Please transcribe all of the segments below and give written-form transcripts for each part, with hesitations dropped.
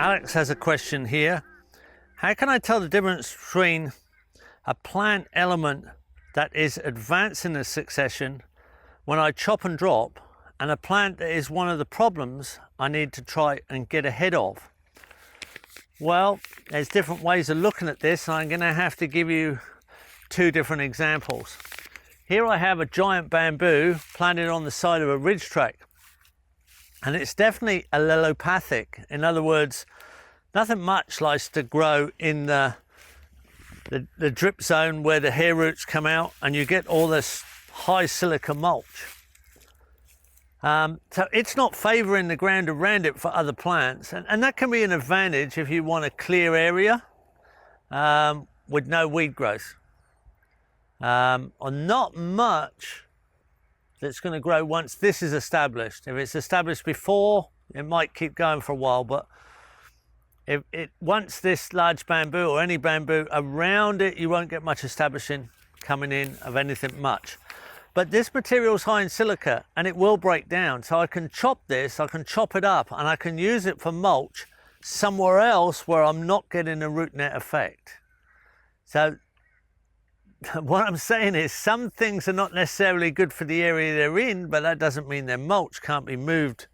Alex has a question here. How can I tell the difference between a plant element that is advancing a succession when I chop and drop and a plant that is one of the problems I need to try and get ahead of? Well, there's different ways of looking at this, and I'm going to have to give you two different examples. Here I have a giant bamboo planted on the side of a ridge track, and it's definitely allelopathic. In other words, nothing much likes to grow in the drip zone where the hair roots come out and you get all this high silica mulch. So it's not favouring the ground around it for other plants, and that can be an advantage if you want a clear area with no weed growth, or not much that's going to grow once this is established. If it's established before, it might keep going for a while, but once this large bamboo or any bamboo around it, you won't get much establishing coming in of anything much. But this material is high in silica and it will break down. So I can chop this, I can chop it up, and I can use it for mulch somewhere else where I'm not getting a root net effect. So what I'm saying is some things are not necessarily good for the area they're in, but that doesn't mean their mulch can't be moved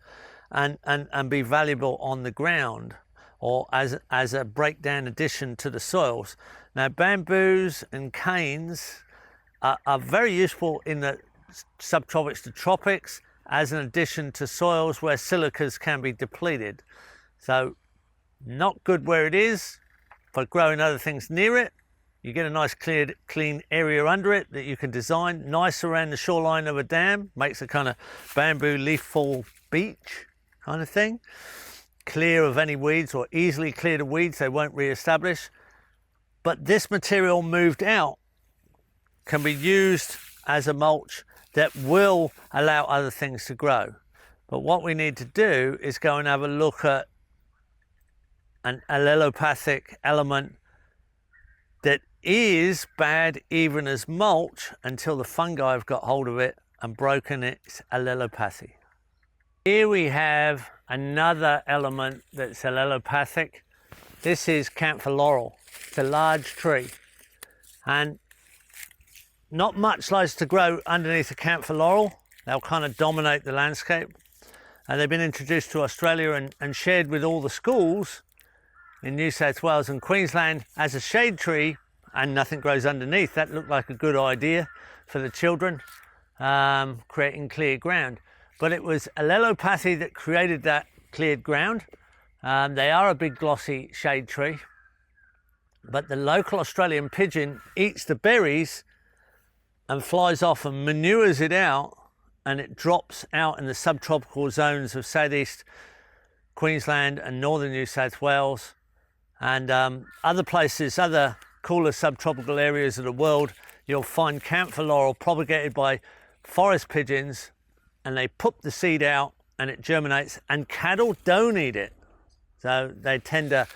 and be valuable on the ground or as a breakdown addition to the soils. Now, bamboos and canes are very useful in the subtropics to tropics as an addition to soils where silicas can be depleted. So not good where it is, for growing other things near it. You get a nice clean area under it that you can design, nice around the shoreline of a dam, makes a kind of bamboo leaf fall beach kind of thing. Clear of any weeds, or easily clear of weeds, they won't re-establish. But this material moved out can be used as a mulch that will allow other things to grow. But what we need to do is go and have a look at an allelopathic element that is bad even as mulch until the fungi have got hold of it and broken its allelopathy. Here we have another element that's allelopathic. This is Camphor laurel. It's a large tree, and not much likes to grow underneath a Camphor laurel. They'll kind of dominate the landscape. They've been introduced to Australia and shared with all the schools in New South Wales and Queensland as a shade tree, and nothing grows underneath. That looked like a good idea for the children, creating clear ground. But it was allelopathy that created that cleared ground. They are a big glossy shade tree, but the local Australian pigeon eats the berries and flies off and manures it out, and it drops out in the subtropical zones of southeast Queensland and northern New South Wales and other places, other cooler subtropical areas of the world. You'll find Camphor laurel propagated by forest pigeons, and they put the seed out and it germinates, and cattle don't eat it. So they tend to,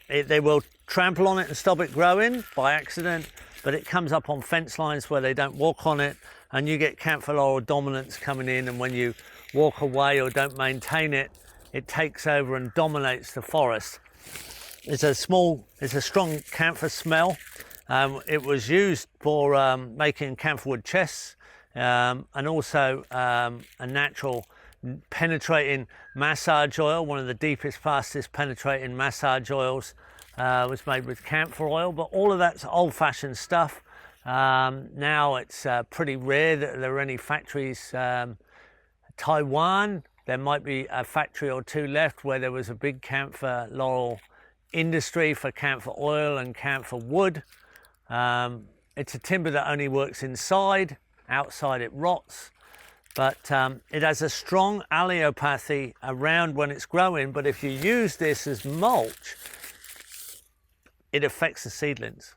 they will trample on it and stop it growing by accident, but it comes up on fence lines where they don't walk on it, and you get Camphor laurel dominance coming in, and when you walk away or don't maintain it, it takes over and dominates the forest. It's a strong camphor smell. It was used for making camphorwood chests, and also a natural penetrating massage oil. One of the deepest, fastest penetrating massage oils was made with camphor oil, but all of that's old-fashioned stuff. Now it's pretty rare that there are any factories. Taiwan, there might be a factory or two left where there was a big camphor laurel industry for camphor oil and camphor wood. It's a timber that only works inside. Outside it rots, but it has a strong allelopathy around when it's growing. But if you use this as mulch, it affects the seedlings,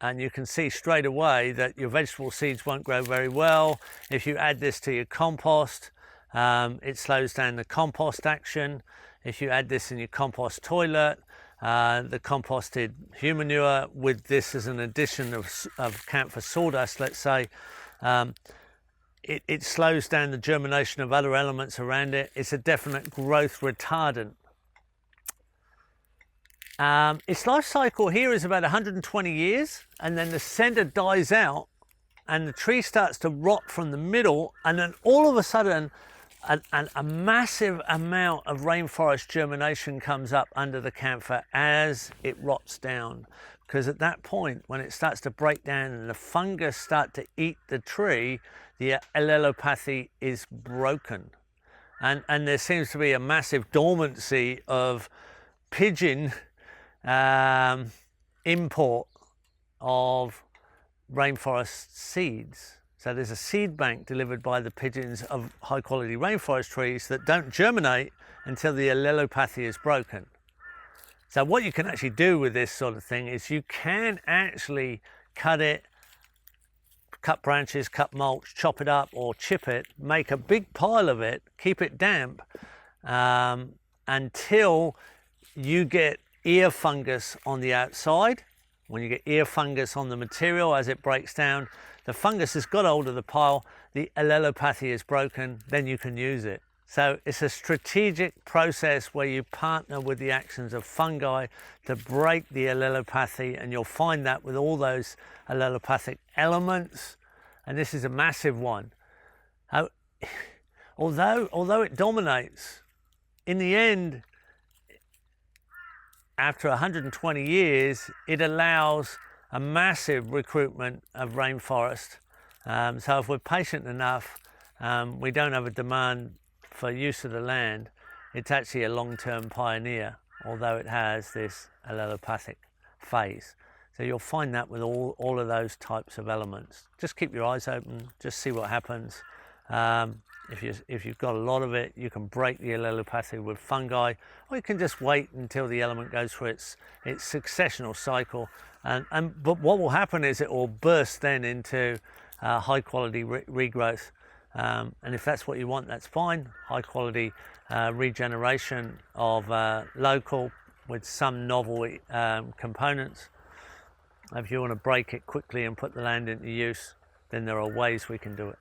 and you can see straight away that your vegetable seeds won't grow very well. If you add this to your compost, it slows down the compost action. If you add this in your compost toilet, the composted human manure with this as an addition of camphor sawdust, let's say, it slows down the germination of other elements around it. It's a definite growth retardant. Its life cycle here is about 120 years, and then the center dies out and the tree starts to rot from the middle, and then all of a sudden a massive amount of rainforest germination comes up under the camphor as it rots down. Because at that point, when it starts to break down and the fungus start to eat the tree, the allelopathy is broken. And there seems to be a massive dormancy of pigeon import of rainforest seeds. So there's a seed bank delivered by the pigeons of high quality rainforest trees that don't germinate until the allelopathy is broken. So what you can actually do with this sort of thing is you can actually cut it, cut branches, cut mulch, chop it up or chip it, make a big pile of it, keep it damp until you get ear fungus on the outside. When you get ear fungus on the material as it breaks down, the fungus has got hold of the pile, the allelopathy is broken, then you can use it. So it's a strategic process where you partner with the actions of fungi to break the allelopathy, and you'll find that with all those allelopathic elements, and this is a massive one. Although it dominates, in the end, after 120 years, it allows a massive recruitment of rainforest. So if we're patient enough, we don't have a demand for use of the land. It's actually a long-term pioneer, although it has this allelopathic phase. So you'll find that with all of those types of elements. Just keep your eyes open, just see what happens. If you've got a lot of it, you can break the allelopathy with fungi, or you can just wait until the element goes through its successional cycle. But what will happen is it will burst then into high quality regrowth. And if that's what you want, that's fine. High quality regeneration of local with some novel components. If you want to break it quickly and put the land into use, then there are ways we can do it.